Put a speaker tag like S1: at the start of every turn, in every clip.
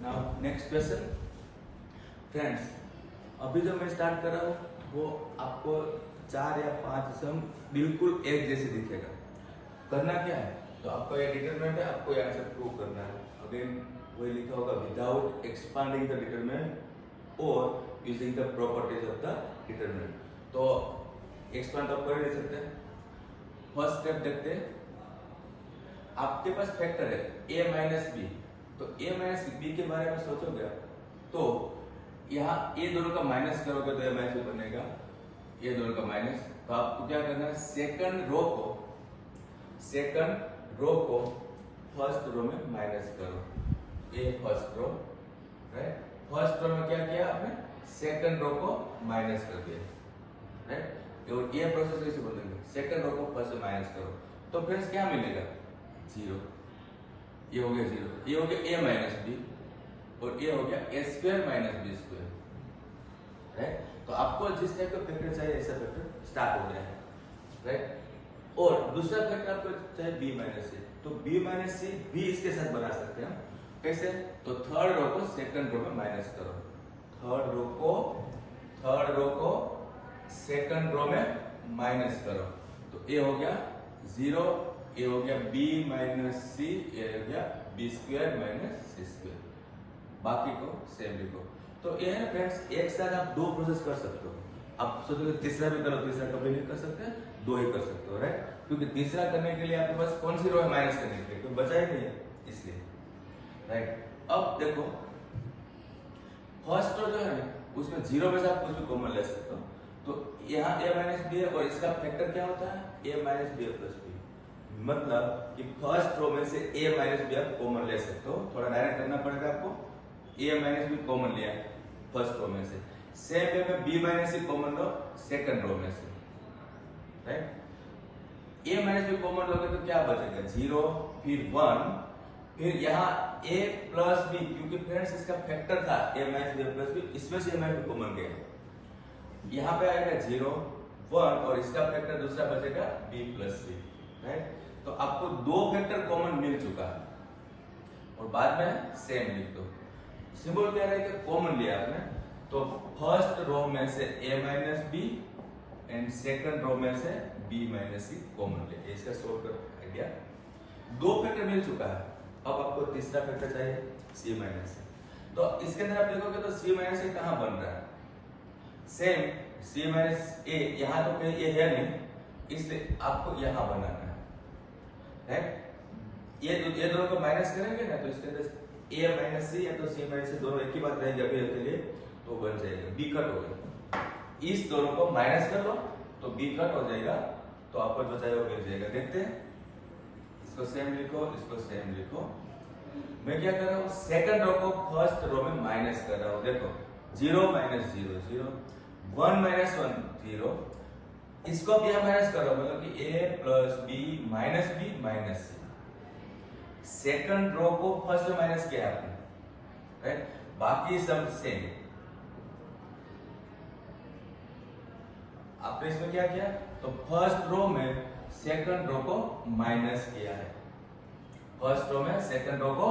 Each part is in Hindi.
S1: नाउ नेक्स्ट क्वेश्चन फ्रेंड्स, अभी जो मैं स्टार्ट कर रहा हूँ वो आपको 4 या 5 सम बिल्कुल एक जैसे दिखेगा। करना क्या है, तो आपको ये डिटरमिनेंट है, आपको ये आंसर प्रूव करना है। अगेन वही लिखा होगा विदाउट एक्सपांडिंग द डिटरमिनेंट और using the properties of the determinant. तो एक्सपांड तो कर ही नहीं सकते। फर्स्ट स्टेप देखते हैं, आपके पास फैक्टर है a माइनस बी, तो a माइनस बी के बारे में सोचोगे तो यहाँ ये दोनों का माइनस करोगे तो a माइनस बनेगा, ये दोनों का माइनस। तो आपको क्या करना है, सेकंड रो को फर्स्ट रो में माइनस करो। ये first row, right. First row में क्या किया आपने, सेकंड रो को माइनस कर दिया, राइट। और ये प्रोसेस कैसे बोलेंगे, सेकंड रो को फर्स्ट में माइनस करो, तो फ्रेंड्स क्या मिलेगा, 0। ये हो गया 0, ये हो गया a माइनस बी और ये हो गया a square minus B square, right. तो आपको जिस टाइप का फैक्टर चाहिए ऐसा फैक्टर स्टार्ट हो गया है, राइट। और दूसरा फैक्टर आपको चाहिए b माइनस सी, तो b माइनस सी भी इसके साथ बना सकते हैं। कैसे, तो थर्ड रो को सेकंड रो में माइनस करो, थर्ड रो को सेकंड रो में माइनस करो, तो ये हो गया 0, ये हो गया b माइनस सी, ये हो गया b square minus C square. बाकी को सेम लिखो। तो ये है फ्रेंड्स, एक साथ आप दो प्रोसेस कर सकते हो। आप सोचोगे तीसरा भी करो, तीसरा कभी नहीं कर सकते, दो ही कर सकते हो, राइट। क्योंकि तीसरा करने के लिए आपके पास कौन सी रो है माइनस करने के लिए, कोई बचा ही नहीं है इसलिए, राइट। अब देखो फर्स्ट रो जो है ना उसमें 0 में से आप कुछ भी कॉमन ले सकते हो। तो यहाँ a माइनस बी है और इसका फैक्टर क्या होता है, a minus B plus B. मतलब कि फर्स्ट रो में से a माइनस बी आप कॉमन ले सकते हो। थोड़ा डायरेक्ट करना पड़ेगा आपको, a माइनस बी कॉमन लिया फर्स्ट रो में से, सेम वे में b माइनस सी कॉमन लो सेकंड रो में से, right. a minus B common लोगे तो क्या बचेगा, 0, फिर 1, फिर यहाँ a प्लस बी, क्योंकि फ्रेंड्स इसका फैक्टर था a minus B plus B, इसमें से a माइनस बी कॉमन गया, यहाँ पे आएगा 0, 1 और इसका फैक्टर दूसरा बचेगा b प्लस सी, राइट। तो आपको दो फैक्टर कॉमन मिल चुका है और बाद में सेम लिख दो। सिंबल क्या रहेगा, कॉमन लिया आपने, तो फर्स्ट रो में से a minus B and second row में से b माइनस सी कॉमन लिया। इसका सोल्व कर आइडिया, दो फैक्टर मिल चुका है। अब आपको तीसरा फैक्टर चाहिए c माइनस सी। तो इसके अंदर आप देखोगे तो c माइनस सी कहाँ बन रहा है, सेम c माइनस a, यहाँ तो कहीं ये है नहीं, इसलिए आपको यहाँ बनाना है, राइट। ये दोनों को माइनस करेंगे ना तो इसके अंदर a माइनस सी या तो c माइनस सी दोनों एक ही बात रहेगी अभी के लिए, तो बन जाएगा b कट हो गया। इस दोनों को माइनस कर लो तो b कट हो जाएगा, तो आपको जो चाहिए वो मिल जाएगा। देखते हैं, इसको सेम लिखो, इसको सेम लिखो। मैं क्या कर रहा हूँ, सेकंड रो को फर्स्ट रो में माइनस कर रहा हूँ। देखो 0 माइनस 0 0, 1 माइनस 1 0, इसको अब यहाँ माइनस कर रहा हूँ, मतलब कि a plus B minus C. Second row को फर्स्ट में माइनस किया आपने, राइट। बाकी सब सेम। आपने इसमें क्या किया, तो फर्स्ट रो में सेकंड रो को माइनस किया है, फर्स्ट रो में सेकंड रो को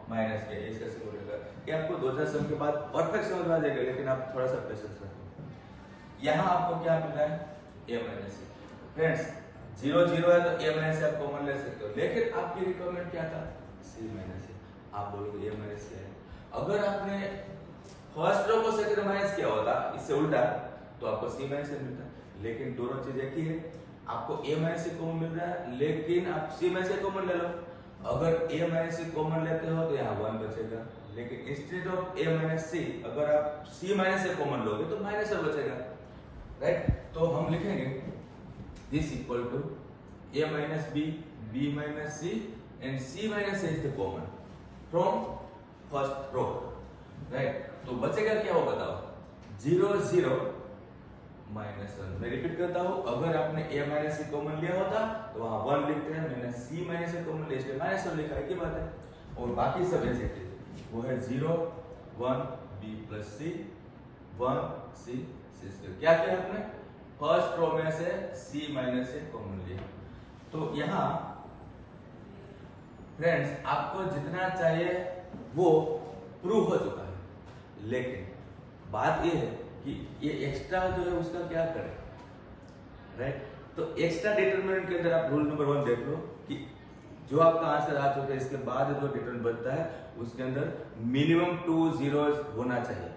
S1: माइनस किया है। इसका सिंबल होगा, ये आपको 2-4 सम के बाद परफेक्ट समझ में आ जाएगा, लेकिन आप थोड़ा सा पेशेंस रखो। यहाँ आपको क्या मिला है, a माइनस सी। फ्रेंड्स 0 0 है तो a माइनस सी आप कॉमन ले सकते हो, लेकिन आपकी रिक्वायरमेंट क्या था, c माइनस सी। आप बोलोगे a माइनस सी है। अगर आपने फर्स्ट रो को सेकंड माइनस किया होता इससे उल्टा, तो आपको c माइनस सी मिलता। लेकिन दोनों चीज एक ही है, आपको a माइनस सी कॉमन मिल रहा है, लेकिन आप c माइनस सी कॉमन ले लो। अगर a माइनस सी कॉमन लेते हो तो यहाँ 1 बचेगा, लेकिन इंस्टेड ऑफ a माइनस सी अगर आप c माइनस सी कॉमन लोगे तो माइनस बचेगा, राइट। तो हम लिखेंगे this equal to a minus b minus c and c minus c is the common from first row, right. तो बचेगा क्या हो बताओ, 0 0 माइनस 1। मैं रिपीट करता हूँ, अगर आपने a माइनस c कॉमन लिया होता तो वहां 1 लिखते हैं, मैंने c माइनस c कॉमन लिया इसलिए माइनस 1 लिखा है, की बात है। और बाकी सब ऐसे थे, वो है 0 1 b plus c 1 c c square. क्या किया आपने, फर्स्ट रो में से c माइनस c कॉमन लिया। तो यहाँ फ्रेंड्स आपको जितना चाहिए वो प्रूव हो चुका है। लेकिन बात ये है कि ये एक्स्ट्रा जो है उसका क्या करें, राइट? तो एक्स्ट्रा डिटरमिनेंट के अंदर आप रूल नंबर 1 देख लो कि जो आपका आंसर आ चुका है इसके बाद जो डिटरमिनेंट बनता है उसके अंदर मिनिमम 2 zeros होना चाहिए।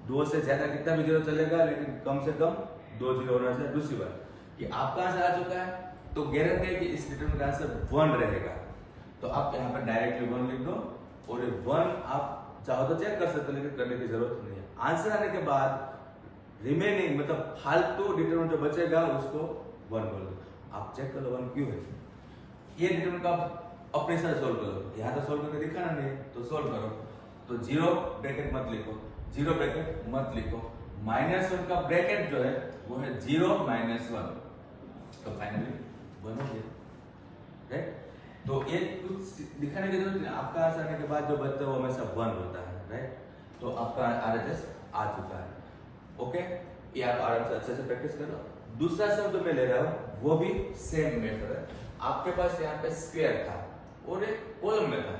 S1: 2 से ज्यादा कितना भी जीरो चलेगा, लेकिन कम से कम 2 जीरो होना चाहिए। दूसरी बात कि आपका आंसर आ चुका है तो गारंटी है कि इस डिटरमिनेंट का आंसर 1 रहेगा, तो आप यहाँ पर डायरेक्टली 1 लिख दो और ये 1 आप चाहो तो चेक कर सकते हो, लेकिन करने की जरूरत नहीं है। आंसर आने के बाद रिमेनिंग मतलब फालतू डिटरमिनेंट जो बचेगा उसको 1 बोल दो। आप चेक कर लो 1 क्यों है। ये डिटरमिनेंट का अपने साथ सोल्व करो, यहाँ तो सोल्व करके दिखाना नहीं है तो सोल्व करो। तो 0 ब्रैकेट मत लिखो, 0 ब्रैकेट मत लिखो, -1 का ब्रैकेट जो है वो है 0 - 1, तो फाइनली 1 हो गया, राइट? तो ये कुछ दिखाने की जरूरत नहीं, आपका आंसर आने के बाद जो बचता है वो हमेशा 1 होता है, राइट? तो आपका RHS आ चुका है, ओके? ये आप आराम से अच्छे से प्रैक्टिस करो। दूसरा शब्द मैं ले रहा हूँ वो भी सेम मेथड है। आपके पास यहाँ पे स्क्वायर था और एक कॉलम में था,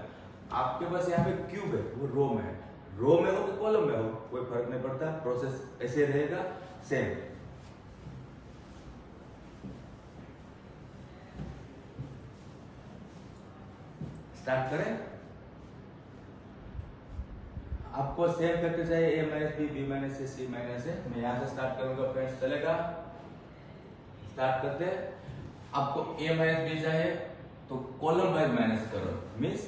S1: आपके पास यहाँ पे क्यूब है वो रो में है। रो में हो कि कॉलम में हो कोई फर्क नहीं पड़ता, प्रोसेस ऐसे रहेगा सेम। स्टार्ट करें। आपको सेम फैक्टर चाहिए a - b, b - a, c - a। मैं यहां से स्टार्ट करूंगा फ्रेंड्स, चलेगा? स्टार्ट करते हैं। आपको a - b चाहिए तो कॉलम वाइज माइनस करो, मींस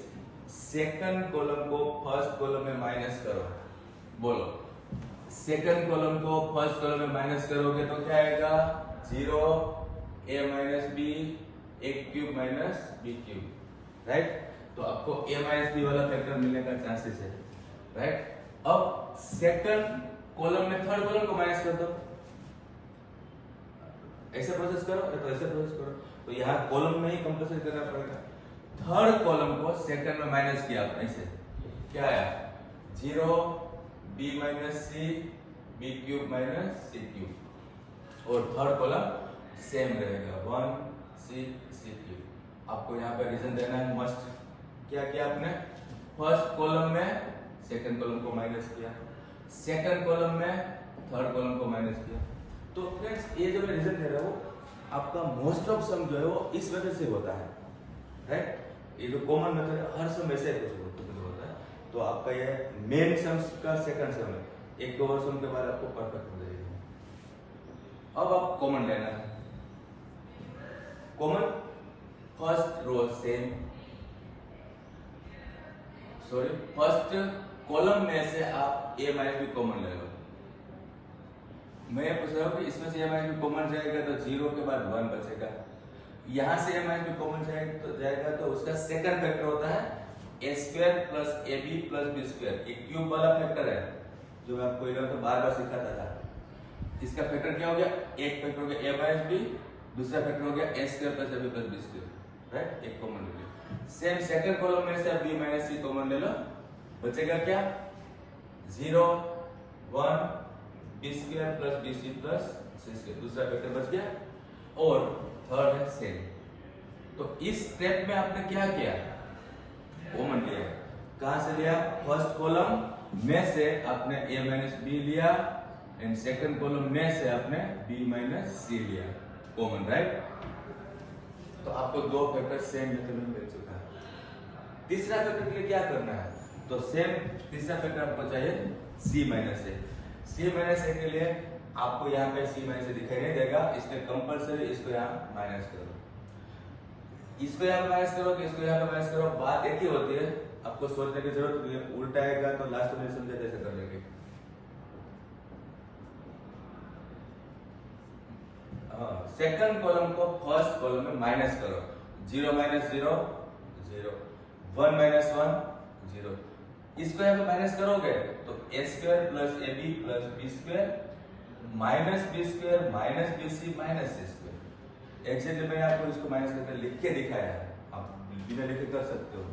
S1: सेकंड कॉलम को फर्स्ट कॉलम में माइनस करो। बोलो, सेकंड कॉलम को फर्स्ट कॉलम में माइनस करोगे तो क्या आएगा? 0 a - b, एक cube minus b cube, right? तो आपको a - b वाला फैक्टर मिलने का चांसेस है, राइट? अब सेकंड कॉलम में थर्ड कॉलम को माइनस कर दो, ऐसे प्रोसेस करो या तो ऐसे प्रोसेस करो। तो यहाँ कॉलम में ही कंपल्सरी करना पड़ेगा। थर्ड कॉलम को सेकंड में माइनस किया आपने, ऐसे क्या आया? 0 b - c, b cube minus c cube, और थर्ड कॉलम सेम रहेगा 1 c क्यूब। आपको यहाँ पे रीजन देना है मस्ट। क्या किया आपने? फर्स्ट कॉलम में सेकंड कॉलम को माइनस किया, सेकंड कॉलम में थर्ड कॉलम को माइनस किया। तो फ्रेंड्स ये जो मैं रीजन दे रहा हूँ आपका मोस्ट ऑफ सम जो है वो इस वजह से होता है, राइट? ये जो कॉमन मेथड है हर सम ऐसे कुछ होता है। तो आपका ये मेन सम्स का सेकंड सम है, एक दो और सम के बाद आपको परफेक्ट हो जाएगा। अब आप कॉमन लेना है। Common first row same, sorry first column में से आप a - b कॉमन ले लो। मैं पूछ रहा हूँ कि इसमें से a - b कॉमन जाएगा तो 0 के बाद 1 बचेगा। यहाँ से a - b कॉमन जाएगा तो उसका सेकंड फैक्टर होता है a² + ab + b²। ये क्यूब वाला फैक्टर है जो मैं आपको तो बार-बार सिखाता था। इसका फैक्टर क्या हो गया? एक फैक्टर हो गया a - b, दूसरा फैक्टर हो गया a² + ab + b², राइट? एक कॉमन ले लो। सेम सेकंड कॉलम में से b - c कॉमन ले लो, बचेगा क्या? 0 1 b² + bc + c², दूसरा फैक्टर बच गया। और थर्ड है सेम। तो इस स्टेप में आपने क्या किया? कॉमन लिया। कहां से लिया? फर्स्ट कॉलम में से आपने a - b लिया एंड सेकंड कॉलम में से आपने b - c लिया कॉमन, राइट? तो आपको दो फैक्टर सेम मेथड में मिल चुका है। तीसरा फैक्टर के लिए क्या करना है? तो सेम तीसरा फैक्टर आपको चाहिए c - a। c - a के लिए आपको यहाँ पे c - a दिखाई नहीं देगा, इसलिए कंपलसरी इसको यहाँ माइनस करो। इसको यहाँ पे माइनस करो कि इसको यहाँ पे माइनस करो, बात एक ही होती है, आपको सोचने की जरूरत नहीं है। उल्टा आएगा तो लास्ट में समझे जैसे कर लेंगे। सेकंड कॉलम को फर्स्ट कॉलम में माइनस करो। 0 - 0 0, 1 - 1 0। इसको यहाँ पे माइनस करोगे तो a² + ab + b² -b² -bc -c²। Actually मैंने आपको इसको माइनस करके लिख के दिखाया है, आप बिना लिखे कर सकते हो।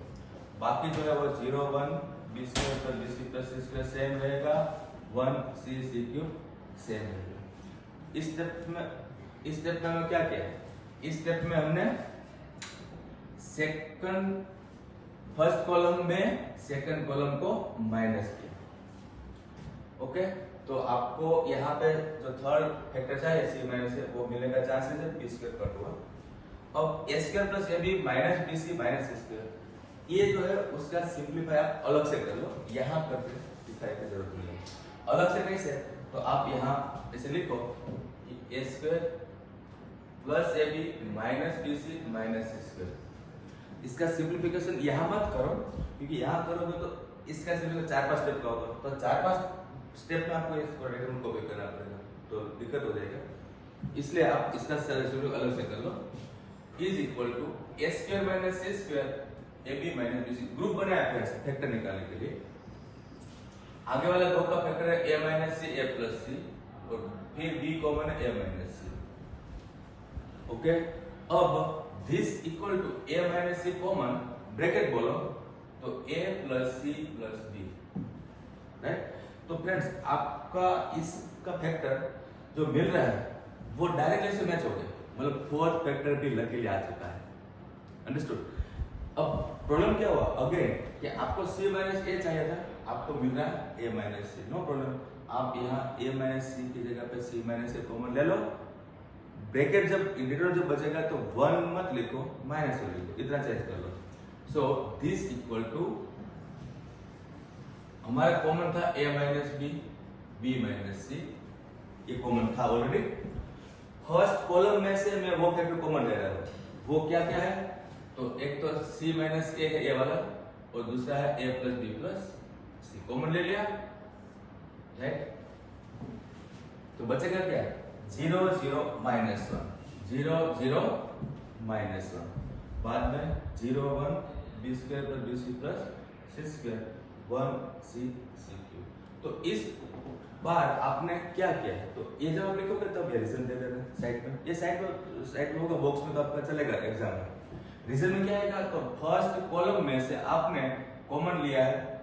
S1: बाकी जो है वो 0 1 b² + bc + c² सेम रहेगा, 1 c c³ सेम रहेगा। इस स्टेप में हमने क्या किया? इस स्टेप में हमने सेकंड फर्स्ट कॉलम में सेकंड कॉलम को माइनस किया। ओके, तो आपको यहाँ पे जो थर्ड फैक्टर चाहिए सी माइनस है वो मिलने का चांसेस है, बी स्क्वायर कट हुआ। अब A square plus A B minus B C minus C square, ये जो है उसका सिंप्लीफाई आप अलग से कर लो, यहाँ करके दिखाई की जरूरत नहीं है। अलग से कैसे, तो आप यहाँ ऐसे लिखो A square plus A B minus B C minus C square. इसका सिंप्लीफिकेशन यहाँ मत करो, क्योंकि यहाँ करोगे तो इसका सिर्फ 4-5 स्टेप का होगा, तो 4-5 स्टेप में आपको इस प्रोडक्ट को भी करना पड़ेगा, तो दिक्कत हो जाएगा। इसलिए आप इसका सॉल्यूशन अलग से कर लो। Is equal to A square minus C square A B minus B C, group बनाया फिर फैक्टर निकालने के लिए। आगे वाला दो का फैक्टर है A minus C A plus C, और फिर बी कॉमन है ए माइनस सी। ओके, अब this equal to A minus C common, bracket बोलो तो A plus C plus B, right. तो फ्रेंड्स आपका इसका फैक्टर जो मिल रहा है वो डायरेक्टली से मैच हो गया, मतलब फोर्थ फैक्टर भी लकीली आ चुका है। अंडरस्टूड। अब प्रॉब्लम क्या हुआ अगेन कि आपको c माइनस ए चाहिए था, आपको मिल रहा है a minus C. No problem, आप यहाँ a माइनस सी की जगह पे c माइनस ए कॉमन ले लो। ब्रैकेट जब इंटीग्रल जब बचेगा तो 1 मत लिखो, माइनस लिखो, इतना चेंज कर लो। सो दिस इक्वल टू हमारा कॉमन था a minus B B minus C, ये कॉमन था ऑलरेडी। फर्स्ट कॉलम में से मैं वो फैक्टर कॉमन ले रहा हूँ, वो क्या क्या है, तो एक तो c माइनस ए है ए वाला, और दूसरा है a plus B plus C, common ले लिया, राइट। तो बचेगा क्या, 0 0 माइनस 1 0 0 माइनस 1, बाद में 0 1 B square plus B C plus C square 1 C C cube. तो इस बार आपने क्या किया है, तो ये जब आप लिखोगे तब ये रीजन दे देना साइड में, ये साइड में होगा बॉक्स में, तो आपका चलेगा एग्जाम में। रीजन में क्या आएगा, तो फर्स्ट कॉलम में से आपने कॉमन लिया है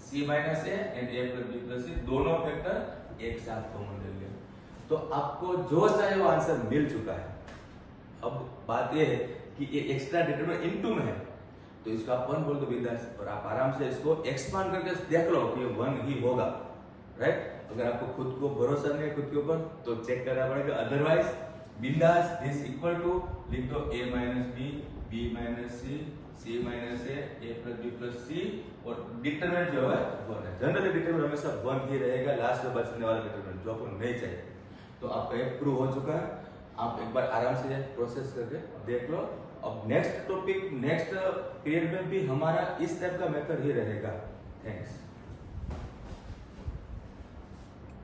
S1: c minus A and a plus b plus c, दोनों फैक्टर एक साथ कॉमन ले लिया, तो आपको जो चाहे वो आंसर मिल चुका है। अब बात ये है कि ये एक्स्ट्रा डिटरमिनेंट इनटू में है, तो इसको आप 1 बोल दो बिंदास, और आप आराम से इसको एक्सपांड करके देख लो कि ये 1 ही होगा, राइट। अगर आपको खुद को भरोसा नहीं है खुद के ऊपर तो चेक करना पड़ेगा, अदरवाइज बिंदास दिस इक्वल टू लिख दो a minus B B minus C C minus A plus B plus C, और डिटरमिनेंट जो है 1 है। जनरली डिटरमिनेंट हमेशा 1 ही रहेगा, लास्ट में बचने वाला डिटरमिनेंट जो आपको नहीं चाहिए। तो आपका ये प्रूव हो चुका है, आप एक बार आराम से प्रोसेस करके देख लो। अब नेक्स्ट टॉपिक नेक्स्ट पीरियड में भी हमारा इस टाइप का मेथड ही रहेगा। थैंक्स।